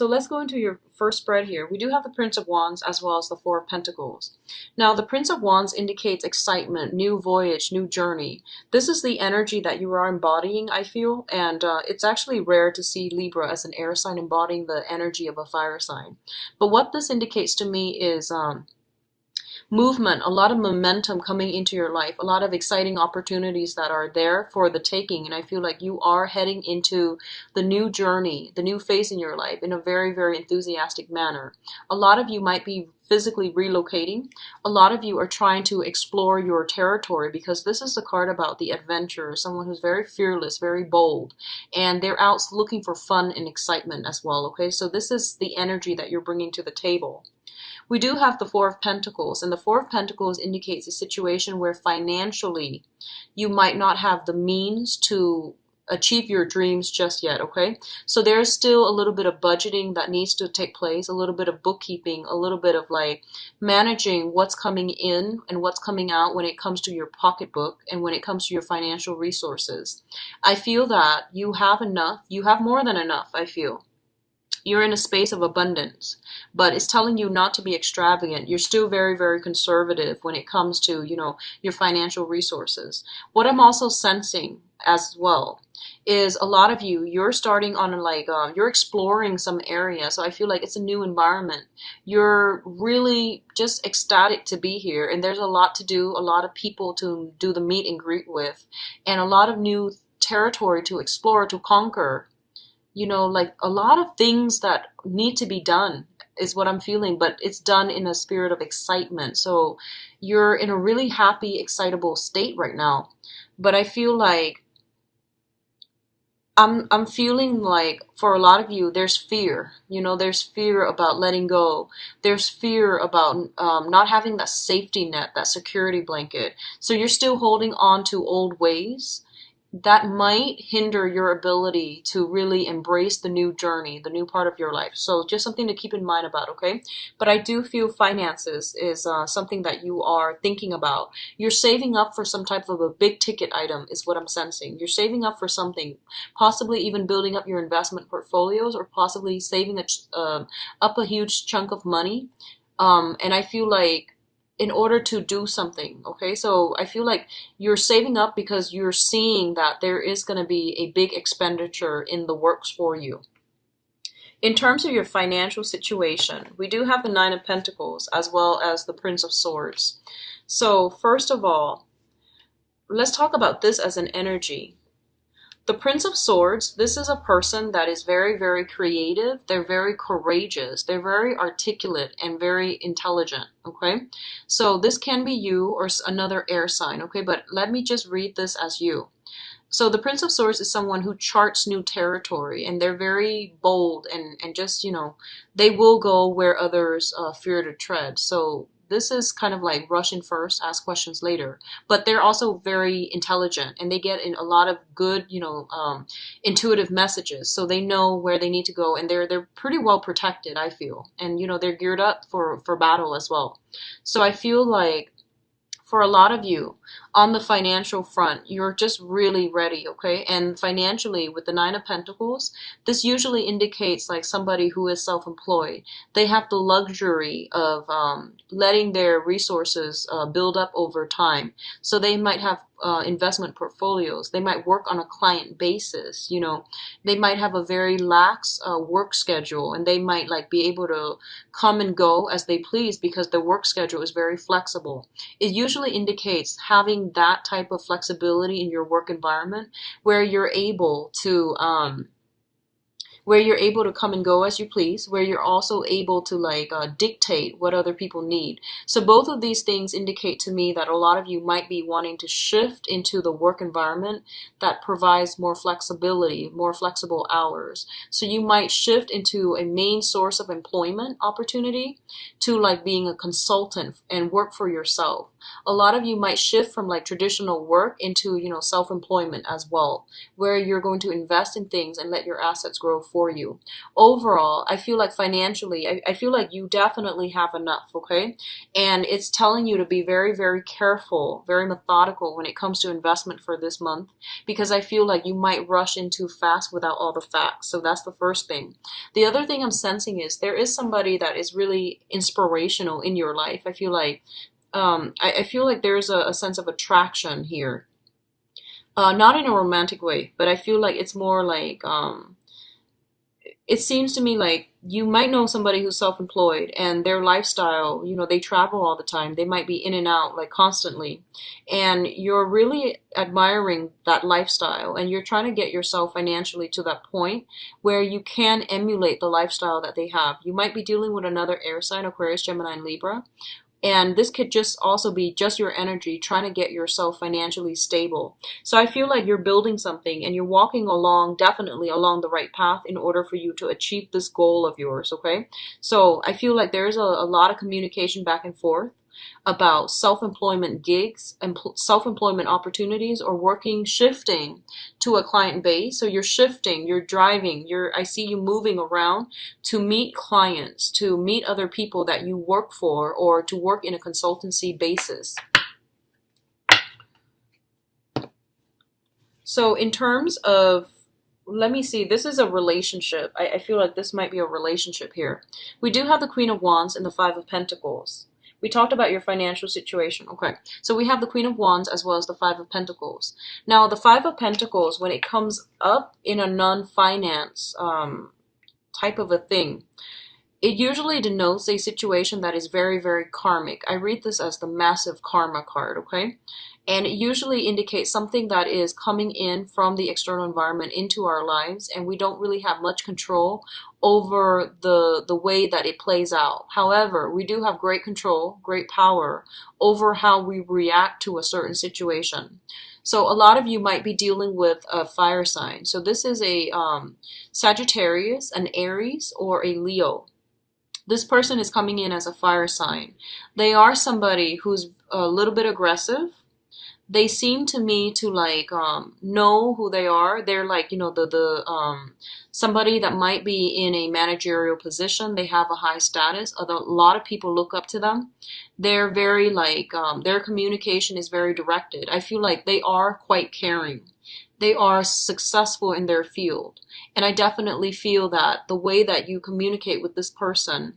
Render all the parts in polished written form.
So let's go into your first spread here. We do have the Prince of Wands as well as the Four of Pentacles. Now, the Prince of Wands indicates excitement, new voyage, new journey. This is the energy that you are embodying, I feel, and it's actually rare to see Libra as an air sign embodying the energy of a fire sign. But what this indicates to me is movement, a lot of momentum coming into your life, a lot of exciting opportunities that are there for the taking. And I feel like you are heading into the new journey, the new phase in your life in a very, very enthusiastic manner. A lot of you might be physically relocating. A lot of you are trying to explore your territory because this is the card about the adventurer, someone who's very fearless, very bold, and they're out looking for fun and excitement as well. Okay, so this is the energy that you're bringing to the table. We do have the Four of Pentacles, and the Four of Pentacles indicates a situation where financially you might not have the means to achieve your dreams just yet, okay? So there's still a little bit of budgeting that needs to take place, a little bit of bookkeeping, a little bit of like managing what's coming in and what's coming out when it comes to your pocketbook and when it comes to your financial resources. I feel that you have enough, you have more than enough, I feel. You're in a space of abundance, but it's telling you not to be extravagant. You're still very, very conservative when it comes to, your financial resources. What I'm also sensing as well is a lot of you, you're starting on you're exploring some area. So I feel like it's a new environment. You're really just ecstatic to be here. And there's a lot to do, a lot of people to do the meet and greet with, and a lot of new territory to explore, to conquer. Like a lot of things that need to be done is what I'm feeling, but it's done in a spirit of excitement. So you're in a really happy, excitable state right now. But I feel like I'm feeling like for a lot of you, there's fear. There's fear about letting go. There's fear about not having that safety net, that security blanket. So you're still holding on to old ways that might hinder your ability to really embrace the new journey, the new part of your life. So just something to keep in mind about, okay? But I do feel finances is something that you are thinking about. You're saving up for some type of a big ticket item is what I'm sensing. You're saving up for something, possibly even building up your investment portfolios or possibly saving up a huge chunk of money. And I feel like in order to do something, okay? So I feel like you're saving up because you're seeing that there is going to be a big expenditure in the works for you. In terms of your financial situation, we do have the Nine of Pentacles as well as the Prince of Swords. So first of all, let's talk about this as an energy. The Prince of Swords, this is a person that is very, very creative. They're very courageous. They're very articulate and very intelligent, okay? So this can be you or another air sign, okay? But let me just read this as you. So the Prince of Swords is someone who charts new territory, and they're very bold and just, they will go where others fear to tread. So this is kind of like rush in first, ask questions later. But they're also very intelligent, and they get in a lot of good, intuitive messages. So they know where they need to go, and they're pretty well protected, I feel. And they're geared up for battle as well. So I feel like for a lot of you on the financial front, you're just really ready, okay? And financially, with the Nine of Pentacles, this usually indicates like somebody who is self-employed. They have the luxury of letting their resources build up over time. So they might have investment portfolios. They might work on a client basis. They might have a very lax work schedule, and they might be able to come and go as they please because their work schedule is very flexible. It usually indicates having that type of flexibility in your work environment where you're able to come and go as you please, where you're also able to dictate what other people need. So both of these things indicate to me that a lot of you might be wanting to shift into the work environment that provides more flexibility, more flexible hours. So you might shift into a main source of employment opportunity to being a consultant and work for yourself. A lot of you might shift from like traditional work into, self-employment as well, where you're going to invest in things and let your assets grow for you. Overall, I feel like financially, I feel like you definitely have enough, okay? And it's telling you to be very, very careful, very methodical when it comes to investment for this month, because I feel like you might rush in too fast without all the facts. So that's the first thing. The other thing I'm sensing is there is somebody that is really inspirational in your life. I feel like I feel like there's a sense of attraction here. Not in a romantic way, but I feel like it's more like it seems to me like you might know somebody who's self-employed and their lifestyle, they travel all the time. They might be in and out like constantly. And you're really admiring that lifestyle and you're trying to get yourself financially to that point where you can emulate the lifestyle that they have. You might be dealing with another air sign, Aquarius, Gemini, and Libra. And this could just also be just your energy trying to get yourself financially stable. So I feel like you're building something and you're walking along, definitely along the right path in order for you to achieve this goal of yours, okay? So I feel like there's a lot of communication back and forth about self-employment gigs and self-employment opportunities or working, shifting to a client base. So you're shifting, you're driving, I see you moving around to meet clients, to meet other people that you work for, or to work in a consultancy basis. So in terms of, let me see, this is a relationship. I feel like this might be a relationship here. We do have the Queen of Wands and the Five of Pentacles. We talked about your financial situation. Okay, so we have the Queen of Wands as well as the Five of Pentacles. Now, the Five of Pentacles, when it comes up in a non-finance type of a thing, it usually denotes a situation that is very, very karmic. I read this as the massive karma card, okay? And it usually indicates something that is coming in from the external environment into our lives, and we don't really have much control over the way that it plays out. However, we do have great control, great power over how we react to a certain situation. So a lot of you might be dealing with a fire sign. So this is a Sagittarius, an Aries, or a Leo. This person is coming in as a fire sign. They are somebody who's a little bit aggressive. They seem to me to like know who they are. They're like, somebody that might be in a managerial position. They have a high status. Although a lot of people look up to them. They're very like, their communication is very directed. I feel like they are quite caring. They are successful in their field. And I definitely feel that the way that you communicate with this person,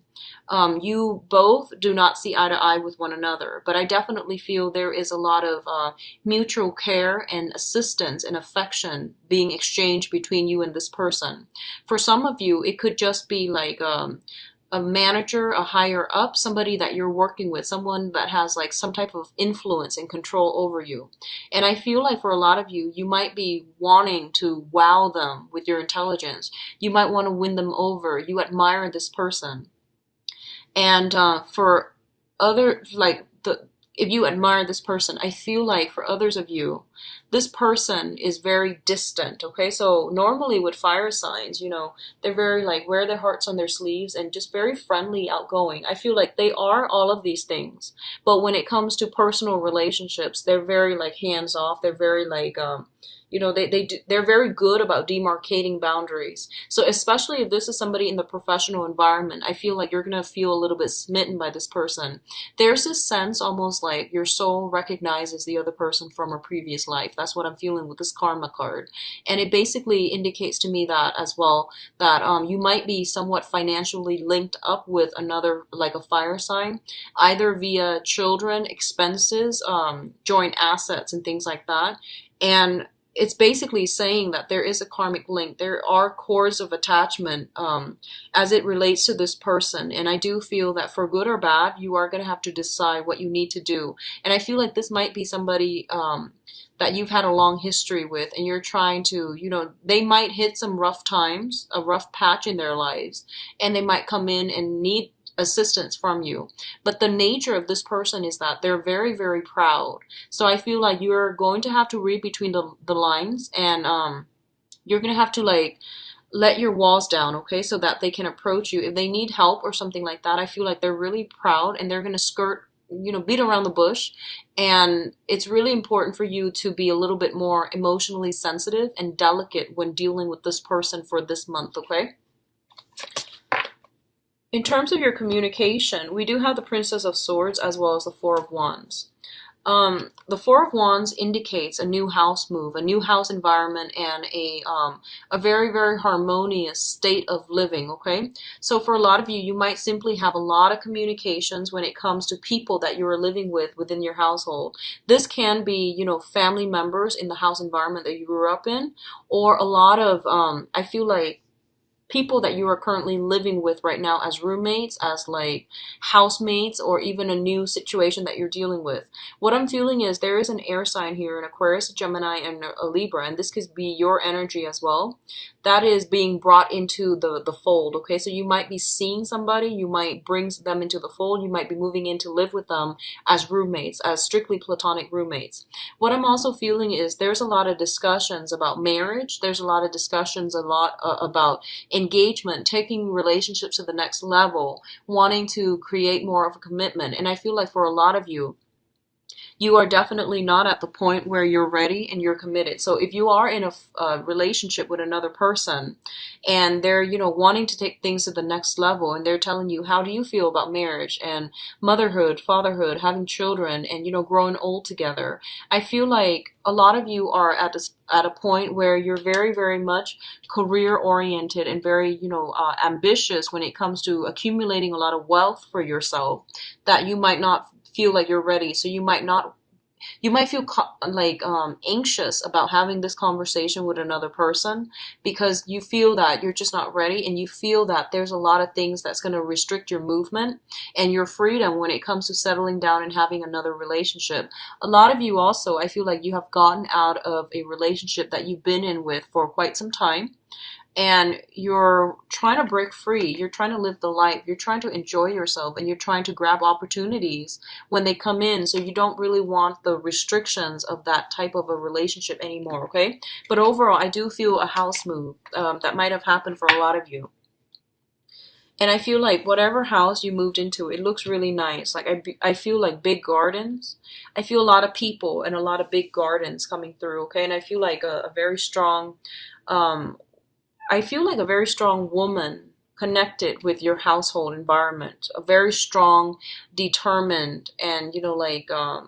you both do not see eye to eye with one another. But I definitely feel there is a lot of mutual care and assistance and affection being exchanged between you and this person. For some of you, it could just be like a manager, a higher up, somebody that you're working with, someone that has like some type of influence and control over you. And I feel like for a lot of you, you might be wanting to wow them with your intelligence. You might want to win them over. You admire this person. And for others, like if you admire this person, I feel like for others of you, this person is very distant, okay? So normally with fire signs, they're very like wear their hearts on their sleeves and just very friendly, outgoing. I feel like they are all of these things. But when it comes to personal relationships, they're very like hands off. They're very like, they're very good about demarcating boundaries. So especially if this is somebody in the professional environment, I feel like you're going to feel a little bit smitten by this person. There's this sense almost like your soul recognizes the other person from a previous life. That's what I'm feeling with this karma card. And it basically indicates to me that as well, that you might be somewhat financially linked up with another, like a fire sign, either via children, expenses, joint assets, and things like that. And it's basically saying that there is a karmic link. There are cords of attachment as it relates to this person. And I do feel that for good or bad, you are going to have to decide what you need to do. And I feel like this might be somebody that you've had a long history with, and you're trying to, they might hit some rough times, a rough patch in their lives, and they might come in and need assistance from you. But the nature of this person is that they're very, very proud. So I feel like you're going to have to read between the lines, and you're going to have to like let your walls down, okay, so that they can approach you. If they need help or something like that, I feel like they're really proud and they're going to skirt beat around the bush. And it's really important for you to be a little bit more emotionally sensitive and delicate when dealing with this person for this month, okay? In terms of your communication, we do have the Princess of Swords as well as the Four of Wands. The Four of Wands indicates a new house move, a new house environment, and a very, very harmonious state of living, okay? So for a lot of you, you might simply have a lot of communications when it comes to people that you are living with within your household. This can be, family members in the house environment that you grew up in, or a lot of, I feel like, people that you are currently living with right now as roommates, as like housemates, or even a new situation that you're dealing with. What I'm feeling is there is an air sign here, an Aquarius, a Gemini, and a Libra, and this could be your energy as well. That is being brought into the fold, okay? So you might be seeing somebody, you might bring them into the fold, you might be moving in to live with them as roommates, as strictly platonic roommates. What I'm also feeling is there's a lot of discussions about marriage, there's a lot of discussions about engagement, taking relationships to the next level, wanting to create more of a commitment. And I feel like for a lot of you, you are definitely not at the point where you're ready and you're committed. So if you are in a relationship with another person and they're, wanting to take things to the next level, and they're telling you, how do you feel about marriage and motherhood, fatherhood, having children, and, growing old together? I feel like a lot of you are at a point where you're very, very much career oriented and very, ambitious when it comes to accumulating a lot of wealth for yourself, that you might not feel like you're ready. So you might feel anxious about having this conversation with another person because you feel that you're just not ready, and you feel that there's a lot of things that's going to restrict your movement and your freedom when it comes to settling down and having another relationship. A lot of you also, I feel like you have gotten out of a relationship that you've been in with for quite some time, and you're trying to break free, you're trying to live the life, you're trying to enjoy yourself, and you're trying to grab opportunities when they come in, so you don't really want the restrictions of that type of a relationship anymore, okay? But overall, I do feel a house move that might have happened for a lot of you. And I feel like whatever house you moved into, it looks really nice. Like I feel like big gardens. I feel a lot of people and a lot of big gardens coming through, okay? And I feel like a very strong... I feel like a very strong woman connected with your household environment, a very strong, determined, and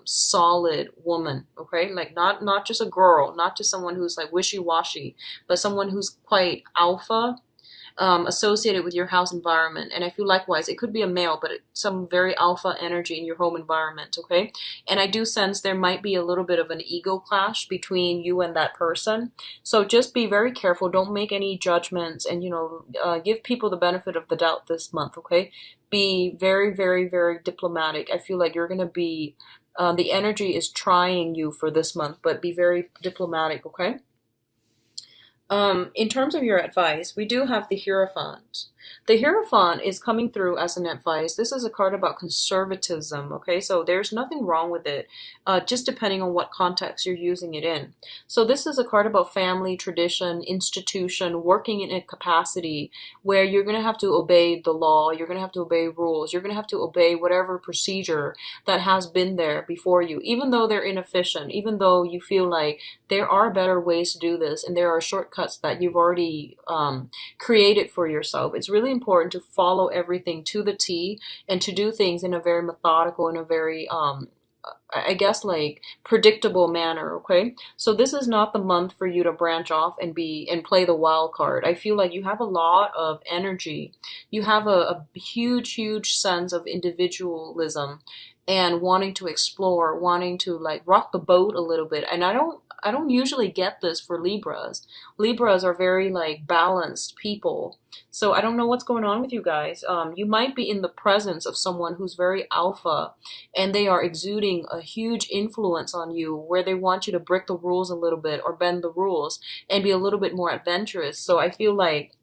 solid woman. Okay, like not just a girl, not just someone who's like wishy-washy, but someone who's quite alpha, associated with your house environment. And I feel likewise, it could be a male, but some very alpha energy in your home environment, okay? And I do sense there might be a little bit of an ego clash between you and that person. So just be very careful. Don't make any judgments, and, give people the benefit of the doubt this month, okay? Be very, very, very diplomatic. I feel like you're going to be, the energy is trying you for this month, but be very diplomatic, okay? In terms of your advice, we do have the Hierophant. The Hierophant is coming through as an advice. This is a card about conservatism, okay? So there's nothing wrong with it, just depending on what context you're using it in. So this is a card about family, tradition, institution, working in a capacity where you're going to have to obey the law, you're going to have to obey rules, you're going to have to obey whatever procedure that has been there before you, even though they're inefficient, even though you feel like there are better ways to do this and there are shortcuts that you've already created for yourself. It's really important to follow everything to the T and to do things in a very methodical, in a very I guess like predictable manner, okay? So this is not the month for you to branch off and play the wild card. I feel like you have a lot of energy. You have a huge sense of individualism and wanting to explore, wanting to like rock the boat a little bit. And I don't usually get this for Libras. Libras are very like balanced people. So I don't know what's going on with you guys. You might be in the presence of someone who's very alpha, and they are exuding a huge influence on you where they want you to break the rules a little bit or bend the rules and be a little bit more adventurous. So I feel like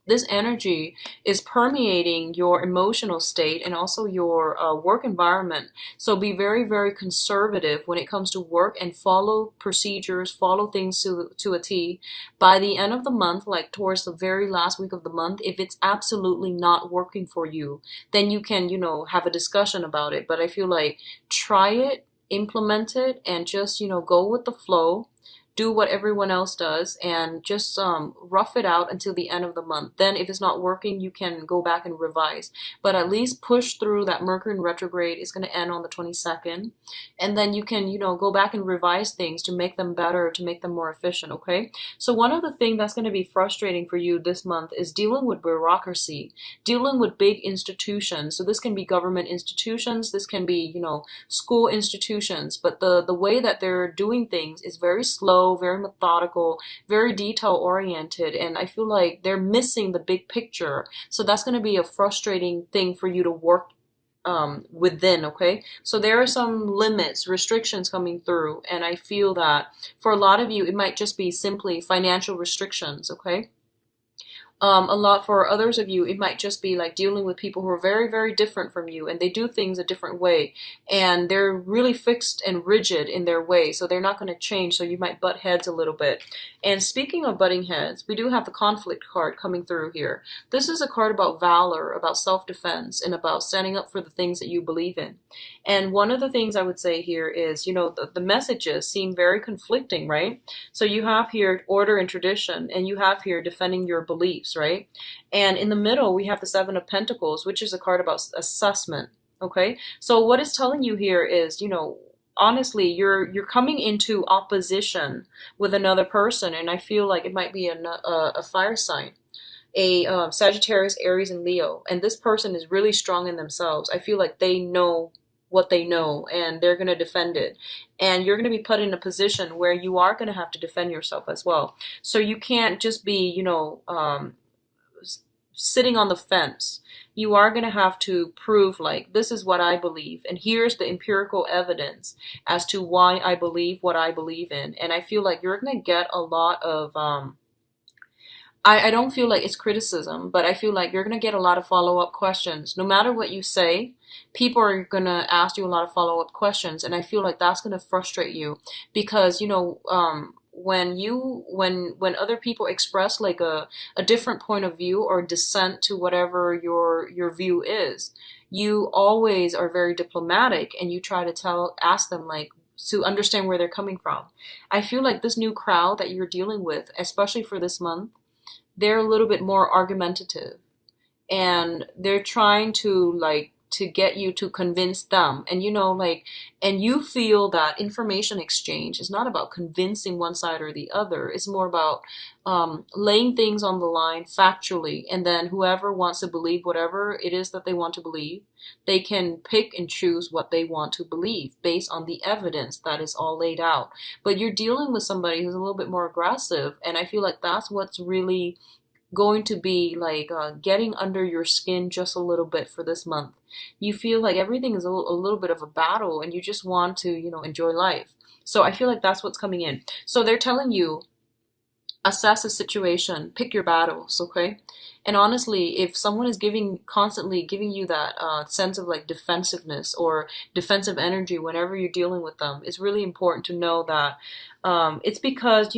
this energy is permeating your emotional state and also your work environment. So be very, very conservative when it comes to work and follow procedures, follow things to a T. By the end of the month, like towards the very last week of the month, if it's absolutely not working for you, then you can, have a discussion about it. But I feel like try it, implement it, and just, go with the flow, do what everyone else does, and just rough it out until the end of the month. Then if it's not working, you can go back and revise, but at least push through. That Mercury in retrograde is going to end on the 22nd, and then you can go back and revise things to make them better, to make them more efficient. Okay, so one of the things that's going to be frustrating for you this month is dealing with bureaucracy, dealing with big institutions. So this can be government institutions, this can be school institutions, but the way that they're doing things is very slow, very methodical, very detail oriented, and I feel like they're missing the big picture. So that's going to be a frustrating thing for you to work within. Okay, so there are some limits, restrictions coming through, and I feel that for a lot of you it might just be simply financial restrictions. Okay, a lot for others of you, it might just be like dealing with people who are very, very different from you, and they do things a different way, and they're really fixed and rigid in their way, so they're not going to change, so you might butt heads a little bit. And speaking of butting heads, we do have the conflict card coming through here. This is a card about valor, about self-defense, and about standing up for the things that you believe in. And one of the things I would say here is, the messages seem very conflicting, right? So you have here order and tradition, and you have here defending your beliefs, right? And in the middle, we have the Seven of Pentacles, which is a card about assessment. Okay, so what it's telling you here is, honestly, you're coming into opposition with another person, and I feel like it might be a fire sign, a Sagittarius, Aries, and Leo, and this person is really strong in themselves. I feel like they know what they know, and they're going to defend it, and you're going to be put in a position where you are going to have to defend yourself as well. So you can't just be sitting on the fence. You are going to have to prove, like, this is what I believe, and here's the empirical evidence as to why I believe what I believe in. And I feel like you're going to get a lot of I don't feel like it's criticism, but I feel like you're going to get a lot of follow-up questions. No matter what you say, people are going to ask you a lot of follow-up questions, and I feel like that's going to frustrate you because, when other people express like a different point of view or dissent to whatever your view is, you always are very diplomatic, and you try to ask them, like, to understand where they're coming from. I feel like this new crowd that you're dealing with, especially for this month, they're a little bit more argumentative, and they're trying to get you to convince them. And and you feel that information exchange is not about convincing one side or the other. It's more about laying things on the line factually, and then whoever wants to believe whatever it is that they want to believe, they can pick and choose what they want to believe based on the evidence that is all laid out. But you're dealing with somebody who's a little bit more aggressive, and I feel like that's what's really going to be like getting under your skin just a little bit for this month. You feel like everything is a little bit of a battle, and you just want to, enjoy life. So I feel like that's what's coming in. So they're telling you, assess the situation, pick your battles, okay? And honestly, if someone is constantly giving you that sense of like defensiveness or defensive energy whenever you're dealing with them, it's really important to know that it's because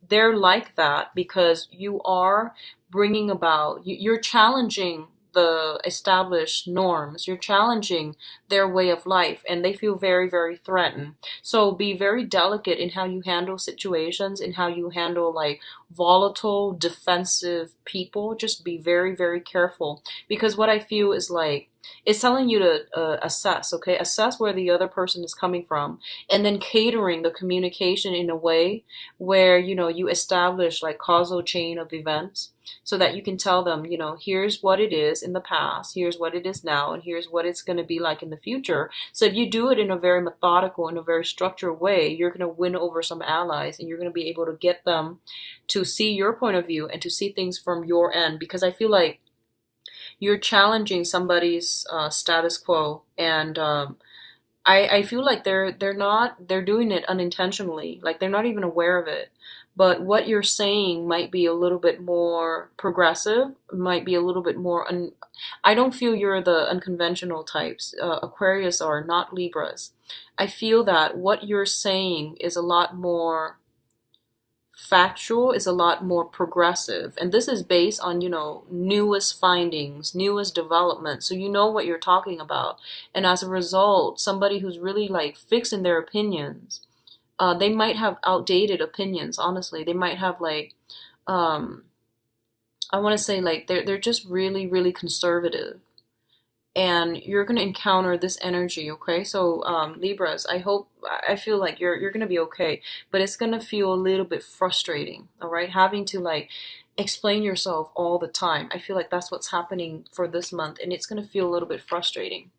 they're like that because you are bringing about, you're challenging the established norms, you're challenging their way of life, and they feel very, very threatened. So be very delicate in how you handle situations, in how you handle like volatile, defensive people. Just be very, very careful, because what I feel is like, it's telling you to assess, okay? Assess where the other person is coming from, and then catering the communication in a way where, you establish like causal chain of events, so that you can tell them, here's what it is in the past, here's what it is now, and here's what it's going to be like in the future. So if you do it in a very methodical, in a very structured way, you're going to win over some allies, and you're going to be able to get them to see your point of view and to see things from your end, because I feel like you're challenging somebody's status quo, and I feel like they're doing it unintentionally, like they're not even aware of it, but what you're saying might be a little bit more progressive, might be a little bit more I don't feel you're the unconventional types. Aquarius are not Libras. I feel that what you're saying is a lot more factual, is a lot more progressive, and this is based on, newest findings, newest development, so you know what you're talking about. And as a result, somebody who's really like fixed in their opinions, they might have outdated opinions. Honestly, they might have like, um I want to say like they're just really really conservative, and you're going to encounter this energy. Okay, so Libras, I feel like you're going to be okay, but it's going to feel a little bit frustrating. All right, having to like explain yourself all the time. I feel like that's what's happening for this month, and it's going to feel a little bit frustrating.